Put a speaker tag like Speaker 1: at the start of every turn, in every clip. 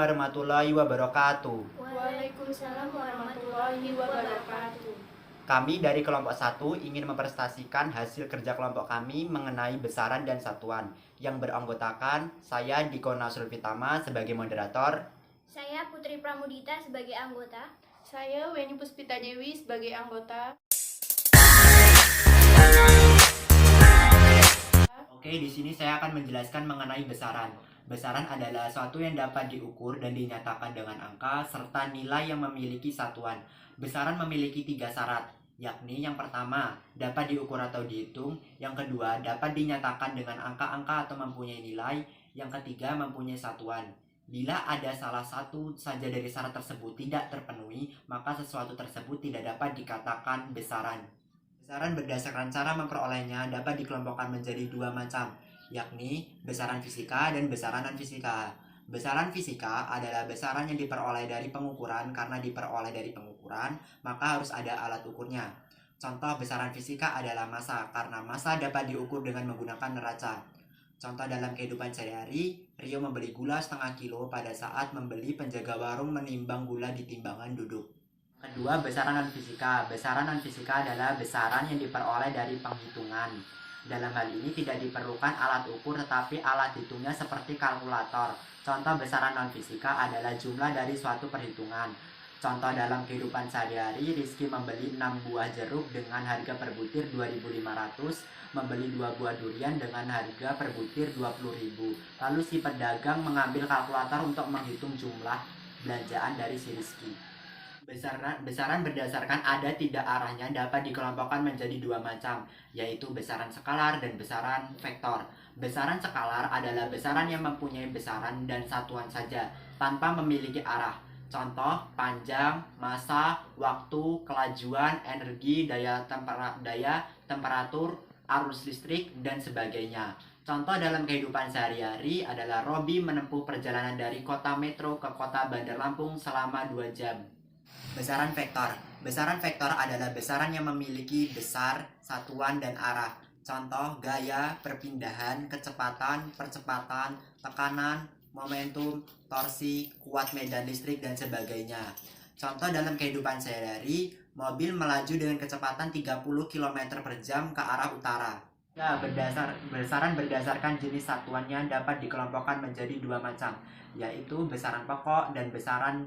Speaker 1: warahmatullahi wabarakatuh.
Speaker 2: Waalaikumsalam warahmatullahi wabarakatuh.
Speaker 1: Kami dari kelompok 1 ingin mempresentasikan hasil kerja kelompok kami mengenai besaran dan satuan yang beranggotakan saya Diko Nasrul Fitama sebagai moderator,
Speaker 3: saya Putri Pramudita sebagai anggota.
Speaker 2: Saya Weni Puspita Dewi sebagai anggota.
Speaker 1: Oke, di sini saya akan menjelaskan mengenai besaran. Besaran adalah suatu yang dapat diukur dan dinyatakan dengan angka serta nilai yang memiliki satuan. Besaran memiliki 3 syarat, yakni yang pertama, dapat diukur atau dihitung, yang kedua, dapat dinyatakan dengan angka-angka atau mempunyai nilai, yang ketiga, mempunyai satuan. Bila ada salah satu saja dari syarat tersebut tidak terpenuhi, maka sesuatu tersebut tidak dapat dikatakan besaran. Besaran berdasarkan cara memperolehnya dapat dikelompokkan menjadi 2 macam, yakni besaran fisika dan besaran non-fisika. Besaran fisika adalah besaran yang diperoleh dari pengukuran. Karena diperoleh dari pengukuran, maka harus ada alat ukurnya. Contoh besaran fisika adalah massa, karena massa dapat diukur dengan menggunakan neraca. Contoh dalam kehidupan sehari-hari, Rio membeli gula setengah kilo pada saat membeli penjaga warung menimbang gula di timbangan duduk. Kedua, besaran non-fisika. Besaran non-fisika adalah besaran yang diperoleh dari penghitungan. Dalam hal ini tidak diperlukan alat ukur tetapi alat hitungnya seperti kalkulator. Contoh besaran non-fisika adalah jumlah dari suatu perhitungan. Contoh dalam kehidupan sehari-hari, Rizky membeli 6 buah jeruk dengan harga per butir 2.500, membeli 2 buah durian dengan harga per butir 20.000. Lalu si pedagang mengambil kalkulator untuk menghitung jumlah belanjaan dari si Rizky. Besaran berdasarkan ada tidak arahnya dapat dikelompokkan menjadi 2 macam, yaitu besaran skalar dan besaran vektor. Besaran skalar adalah besaran yang mempunyai besaran dan satuan saja, tanpa memiliki arah. Contoh, panjang, massa, waktu, kelajuan, energi, daya temperatur, arus listrik, dan sebagainya. Contoh dalam kehidupan sehari-hari adalah Robi menempuh perjalanan dari kota Metro ke kota Bandar Lampung selama 2 jam. Besaran vektor. Besaran vektor adalah besaran yang memiliki besar, satuan, dan arah. Contoh, gaya, perpindahan, kecepatan, percepatan, tekanan, momentum, torsi, kuat medan listrik, dan sebagainya. Contoh dalam kehidupan sehari-hari, mobil melaju dengan kecepatan 30 km per jam ke arah utara. Ya, besaran berdasarkan jenis satuannya dapat dikelompokkan menjadi 2 macam, yaitu besaran pokok dan besaran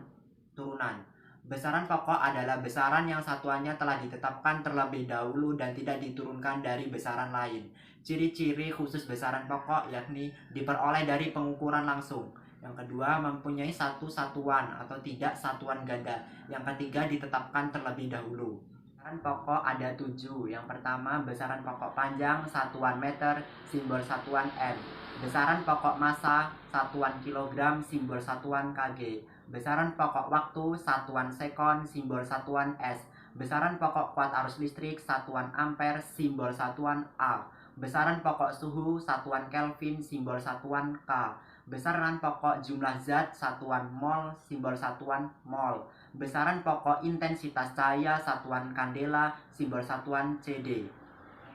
Speaker 1: turunan. Besaran pokok adalah besaran yang satuannya telah ditetapkan terlebih dahulu dan tidak diturunkan dari besaran lain. Ciri-ciri khusus besaran pokok yakni diperoleh dari pengukuran langsung. Yang kedua, mempunyai satu satuan atau tidak satuan ganda. Yang ketiga, ditetapkan terlebih dahulu. Besaran pokok ada 7. Yang pertama, besaran pokok panjang, satuan meter, simbol satuan M. Besaran pokok massa, satuan kilogram, simbol satuan kg. Besaran pokok waktu, satuan sekon, simbol satuan S. Besaran pokok kuat arus listrik, satuan ampere, simbol satuan A. Besaran pokok suhu, satuan Kelvin, simbol satuan K. Besaran pokok jumlah zat, satuan mol, simbol satuan mol. Besaran pokok intensitas cahaya, satuan kandela, simbol satuan CD.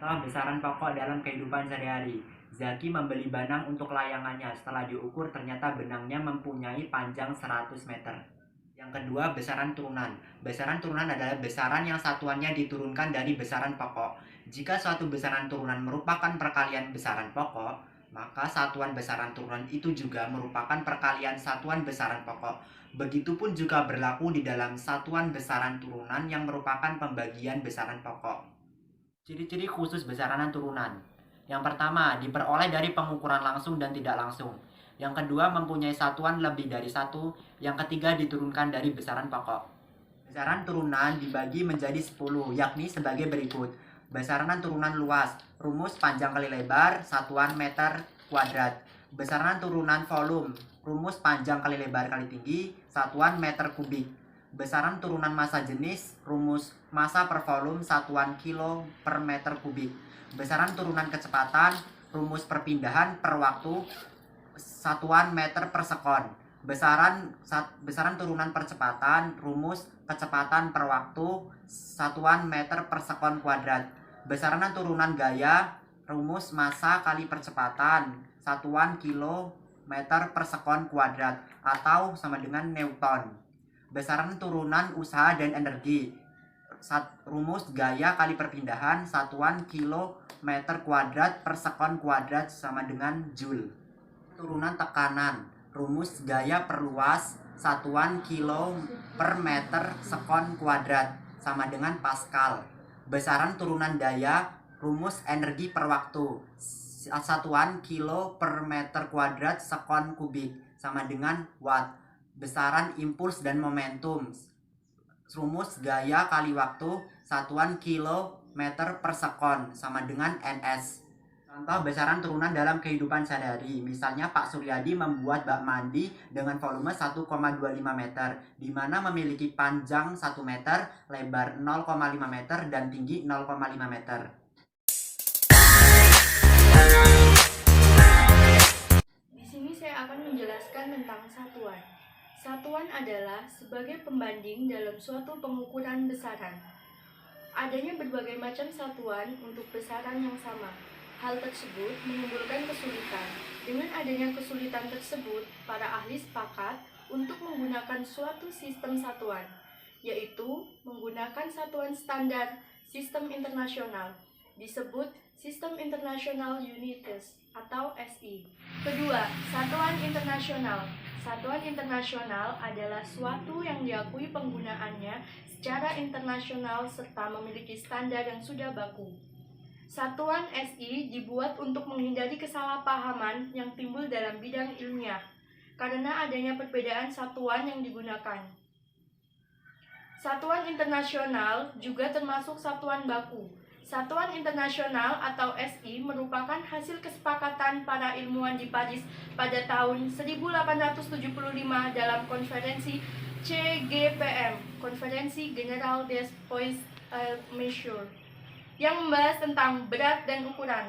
Speaker 1: Besaran pokok dalam kehidupan sehari-hari. Zaki membeli benang untuk layangannya. Setelah diukur ternyata benangnya mempunyai panjang 100 meter. Yang kedua, besaran turunan. Besaran turunan adalah besaran yang satuannya diturunkan dari besaran pokok. Jika suatu besaran turunan merupakan perkalian besaran pokok, maka satuan besaran turunan itu juga merupakan perkalian satuan besaran pokok. Begitupun juga berlaku di dalam satuan besaran turunan yang merupakan pembagian besaran pokok. Ciri-ciri khusus besaran turunan. Yang pertama, diperoleh dari pengukuran langsung dan tidak langsung. Yang kedua, mempunyai satuan lebih dari 1. Yang ketiga, diturunkan dari besaran pokok. Besaran turunan dibagi menjadi 10, yakni sebagai berikut. Besaran turunan luas, rumus panjang kali lebar, satuan meter kuadrat. Besaran turunan volume, rumus panjang kali lebar kali tinggi, satuan meter kubik. Besaran turunan massa jenis, rumus massa per volume, satuan kilo per meter kubik. Besaran turunan kecepatan, rumus perpindahan per waktu, satuan meter per sekon. Besaran turunan percepatan, rumus kecepatan per waktu, satuan meter per sekon kuadrat. Besaran turunan gaya, rumus massa kali percepatan, satuan kilo meter per sekon kuadrat atau sama dengan Newton. Besaran turunan usaha dan energi. Rumus gaya kali perpindahan satuan kilometer kuadrat per sekon kuadrat sama dengan Joule. Turunan tekanan. Rumus gaya perluas satuan kilo per meter sekon kuadrat sama dengan Pascal. Besaran turunan daya. Rumus energi per waktu satuan kilo per meter kuadrat sekon kubik sama dengan watt. Besaran impuls dan momentum. Rumus gaya kali waktu satuan kilometer per sekon sama dengan ns. Contoh besaran turunan dalam kehidupan sehari-hari. Misalnya Pak Suryadi membuat bak mandi dengan volume 1,25 meter, di mana memiliki panjang 1 meter, lebar 0,5 meter, dan tinggi 0,5 meter.
Speaker 2: Di sini saya akan menjelaskan tentang satuan. Satuan adalah sebagai pembanding dalam suatu pengukuran besaran. Adanya berbagai macam satuan untuk besaran yang sama. Hal tersebut menimbulkan kesulitan. Dengan adanya kesulitan tersebut, para ahli sepakat untuk menggunakan suatu sistem satuan, yaitu menggunakan satuan standar sistem internasional, disebut Sistem International Unities atau SI. Kedua, satuan internasional. Satuan internasional adalah suatu yang diakui penggunaannya secara internasional serta memiliki standar yang sudah baku. Satuan SI dibuat untuk menghindari kesalahpahaman yang timbul dalam bidang ilmiah karena adanya perbedaan satuan yang digunakan. Satuan internasional juga termasuk satuan baku. Satuan internasional atau SI merupakan hasil kesepakatan para ilmuwan di Paris pada tahun 1875 dalam konferensi CGPM, Konferensi General des Poids et Mesures, yang membahas tentang berat dan ukuran.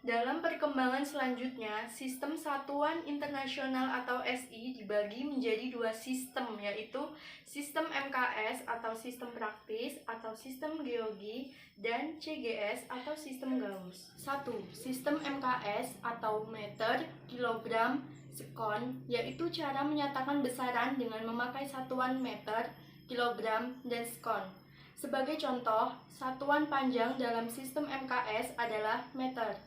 Speaker 2: Dalam perkembangan selanjutnya, sistem satuan internasional atau SI dibagi menjadi dua sistem, yaitu sistem MKS atau sistem praktis atau sistem geologi dan CGS atau sistem Gauss. 1. Sistem MKS atau meter, kilogram, sekon, yaitu cara menyatakan besaran dengan memakai satuan meter, kilogram, dan sekon. Sebagai contoh, satuan panjang dalam sistem MKS adalah meter.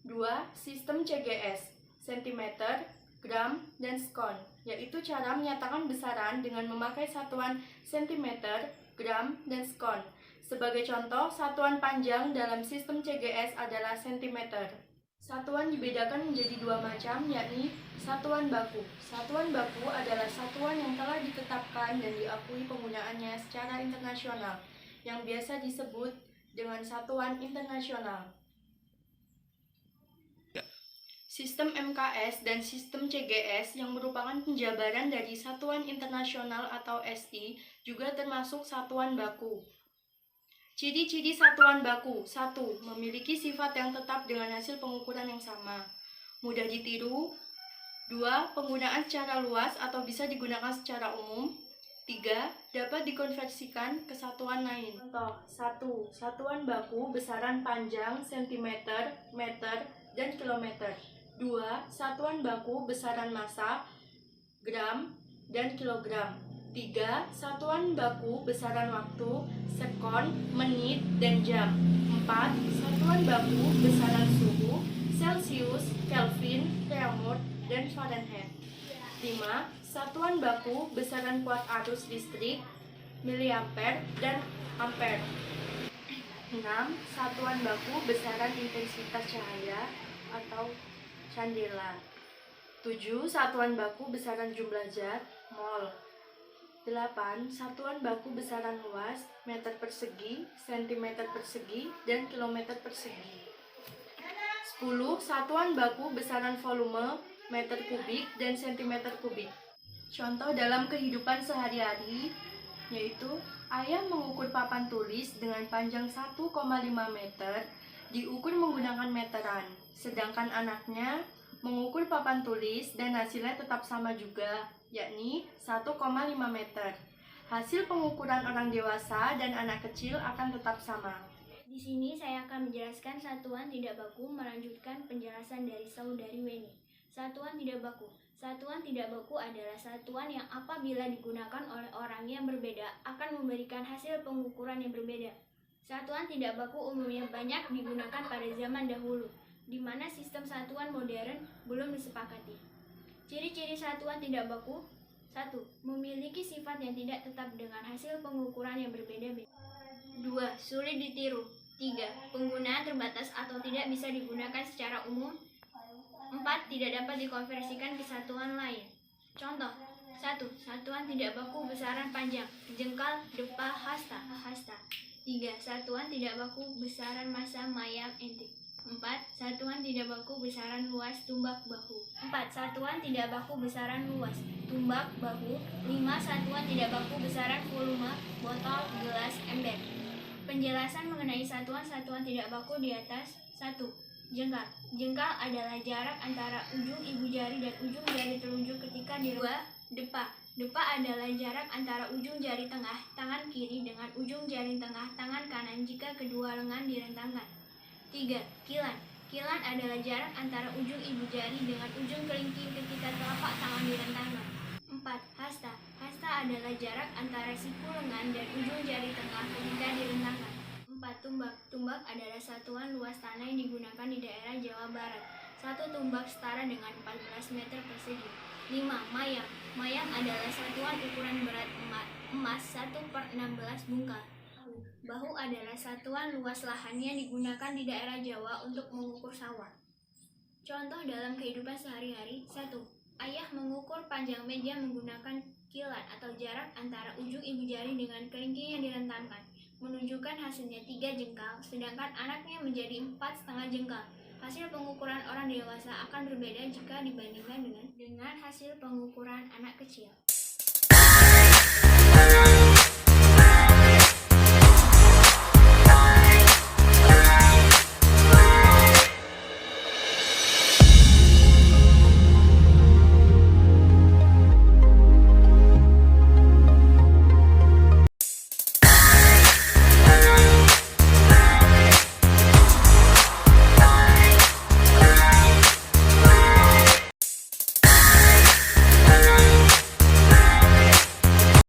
Speaker 2: 2. Sistem CGS, sentimeter, gram, dan sekon, yaitu cara menyatakan besaran dengan memakai satuan sentimeter, gram, dan sekon. Sebagai contoh, satuan panjang dalam sistem CGS adalah sentimeter. Satuan dibedakan menjadi dua macam, yakni satuan baku. Satuan baku adalah satuan yang telah ditetapkan dan diakui penggunaannya secara internasional, yang biasa disebut dengan satuan internasional. Sistem MKS dan sistem CGS yang merupakan penjabaran dari satuan internasional atau SI juga termasuk satuan baku. Ciri-ciri satuan baku. 1. Memiliki sifat yang tetap dengan hasil pengukuran yang sama. Mudah ditiru. 2. Penggunaan secara luas atau bisa digunakan secara umum. 3. Dapat dikonversikan ke satuan lain. Contoh. 1. Satuan baku besaran panjang sentimeter, meter, dan kilometer. 2. Satuan baku besaran massa, gram, dan kilogram. 3. Satuan baku besaran waktu, sekon, menit, dan jam. 4. Satuan baku besaran suhu, Celsius, Kelvin, Reaumur, dan Fahrenheit. 5. Satuan baku besaran kuat arus listrik, miliampere, dan ampere. 6. Satuan baku besaran intensitas cahaya atau candela. 7. Satuan baku besaran jumlah zat, mol. 8. Satuan baku besaran luas, meter persegi, sentimeter persegi, dan kilometer persegi. 10. Satuan baku besaran volume, meter kubik, dan sentimeter kubik. Contoh dalam kehidupan sehari-hari, yaitu ayah mengukur papan tulis dengan panjang 1,5 meter, diukur menggunakan meteran. Sedangkan anaknya mengukur papan tulis dan hasilnya tetap sama juga, yakni 1,5 meter. Hasil pengukuran orang dewasa dan anak kecil akan tetap sama.
Speaker 3: Di sini saya akan menjelaskan satuan tidak baku melanjutkan penjelasan dari saudari Weni. Satuan tidak baku. Satuan tidak baku adalah satuan yang apabila digunakan oleh orang yang berbeda akan memberikan hasil pengukuran yang berbeda. Satuan tidak baku umumnya banyak digunakan pada zaman dahulu, di mana sistem satuan modern belum disepakati. Ciri-ciri satuan tidak baku: 1. Memiliki sifat yang tidak tetap dengan hasil pengukuran yang berbeda-beda. 2. Sulit ditiru. 3. Penggunaan terbatas atau tidak bisa digunakan secara umum. 4. Tidak dapat dikonversikan ke satuan lain. Contoh: 1. Satuan tidak baku besaran panjang, jengkal, depa, hasta. 3. Satuan tidak baku besaran massa, mayam, entik. 4. Satuan tidak baku besaran luas, tumbak, bahu. 4. Satuan tidak baku besaran luas, tumbak, bahu. 5. Satuan tidak baku besaran volume, botol, gelas, ember. Penjelasan mengenai satuan-satuan tidak baku di atas. 1. Jengkal. Jengkal adalah jarak antara ujung ibu jari dan ujung jari telunjuk ketika di 2. Depa. Depa adalah jarak antara ujung jari tengah tangan kiri dengan ujung jari tengah tangan kanan jika kedua lengan direntangkan. 3. Kilan. Kilan adalah jarak antara ujung ibu jari dengan ujung kelingking ketika telapak tangan direntangkan. 4. Hasta. Hasta adalah jarak antara siku lengan dan ujung jari tengah ketika direntangkan. 4. Tumbak. Tumbak adalah satuan luas tanah yang digunakan di daerah Jawa Barat. 1 tumbak setara dengan 14 meter persegi. 5. Mayam. Mayam adalah satuan ukuran berat emas 1/16 bungkal. Bahu adalah satuan luas lahan yang digunakan di daerah Jawa untuk mengukur sawah. Contoh dalam kehidupan sehari-hari. 1. Ayah mengukur panjang meja menggunakan kilan atau jarak antara ujung ibu jari dengan kelingking yang direntangkan, menunjukkan hasilnya 3 jengkal, sedangkan anaknya menjadi 4,5 jengkal. Hasil pengukuran orang dewasa akan berbeda jika dibandingkan dengan hasil pengukuran anak kecil.